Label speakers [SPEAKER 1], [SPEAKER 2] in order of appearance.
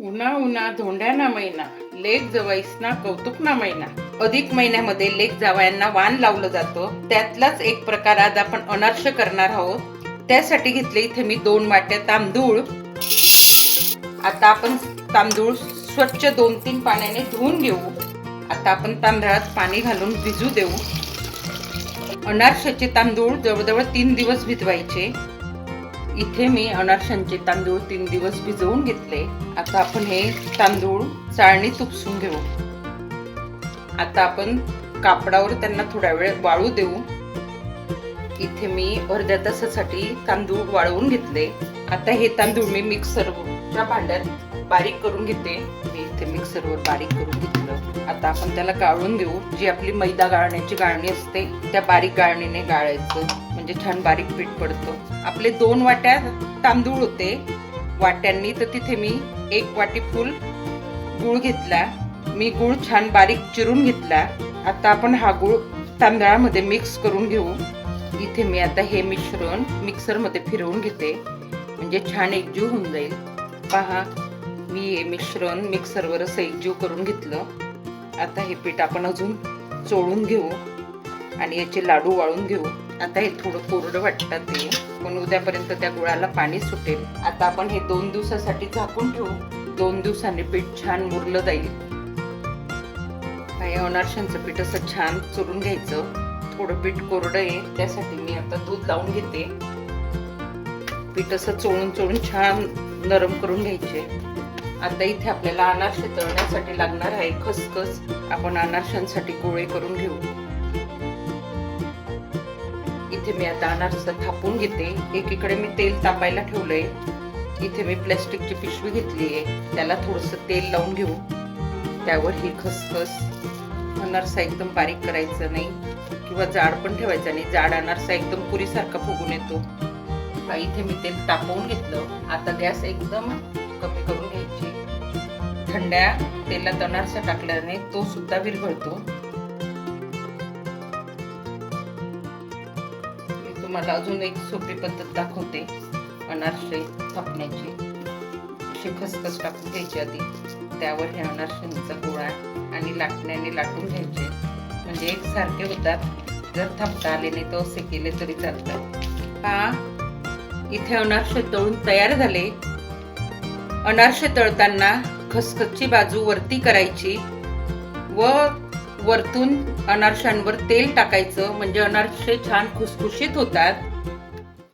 [SPEAKER 1] उन्हा उन्हा धोंड्याना महिना, लेक जवाईसना कौतुकना महिना. अधिक महिन्यामध्ये लेक जावयांना वाण लावलं जातं. त्यातलाच एक प्रकार आज आपण अनारसे करणार आहोत. त्यासाठी घेतले इथे मी 2 वाट्या तांदूळ. आता आपण तांदूळ स्वच्छ 2-3 पाण्याने धुवून घेऊ. आता आपण तांदळात पाणी घालून भिजू देऊ. अनारशाचे तांदूळ जवळजवळ 3 दिवस भिजवायचे. इथे मी अनारशांचे तांदूळ 3 दिवस भिजवून घेतले. आता आपण हे तांदूळ चाळणीत उपसून घेऊ. आता आपण कापडावर त्यांना थोडा वेळ वाळू देऊ. इथे मी अर्ध्या तासासाठी तांदूळ वाळवून घेतले. आता हे तांदूळ मी मिक्सरच्या भांड्यात बारीक करून घेते. मी इथे मिक्सरवर बारीक करून घेतलं. आता आपण त्याला गाळून घेऊ. जी आपली मैदा गाळण्याची गाळणी असते त्या बारीक गाळणीने गाळायचं, म्हणजे छान बारीक पीठ पडतं. आपले 2 वाट्या तांदूळ होते वाट्यांनी, तर तिथे मी 1 वाटी फुल गूळ घेतला. मी गूळ छान बारीक चिरून घेतला. आता आपण हा गूळ तांदळामध्ये मिक्स करून घेऊ. इथे मी आता हे मिश्रण मिक्सरमध्ये फिरवून घेते, म्हणजे छान एकजीव होऊन जाईल. पहा, मी हे मिश्रण मिक्सरवर असं एकजीव करून घेतलं. आता हे पीठ आपण अजून चोळून घेऊ आणि याचे लाडू वाळून घेऊ. आता हे थोडं कोरडं वाटतं ते, पण उद्यापर्यंत त्या गुळाला पाणी सुटेल. आता आपण हे 2 दिवसासाठी झाकून ठेवू. 2 दिवसांनी पीठ छान मुरलं जाईल. हे अनारशांचं पीठ असं छान चुरून घ्यायचं. थोडं पीठ कोरडं आहे, त्यासाठी मी आता दूध लावून घेते. पीठ असं चोळून चोळून छान नरम करून घ्यायचे. आता इथे आपल्याला अनारसे तळण्यासाठी लागणार आहे खसखस. आपण अनारशांसाठी गोळे करून घेऊ. इथे मी आता अनारसा थापून घेते. एकीकडे मी तेल तापायला ठेवलंय. इथे मी प्लॅस्टिकची पिशवी घेतली आहे, त्याला थोडंसं तेल लावून घेऊ. त्यावर ही खसखस. अनारसा एकदम बारीक करायचं नाही किंवा जाड पण ठेवायचा नाही. जाड अनारसा एकदम पुरीसारखा फुगून येतो. इथे मी तेल तापवून घेतलं. आता गॅस एकदम कमी करून घ्यायची. थंड्या तेलात अनारसा टाकल्याने तो सुद्धा विरघळतो. मी तुम्हाला अजून एक सोपी पद्धत दाखवते अनारसे थापण्याची. अशी खसखस टाकून घ्यायची आधी, त्यावर हे अनारशांचा गोळा आणि लाटण्याने लाटून घ्यायचे, म्हणजे एकसारखे होतात. जर थापता आले नाही तर असे केले तरी चालतात. इथे अनारसे तळून तयार झाले. अनारसे तळताना खसखसची बाजू वरती करायची व वरतून अनारशांवर तेल टाकायचं, म्हणजे अनारसे छान खुसखुशीत होतात.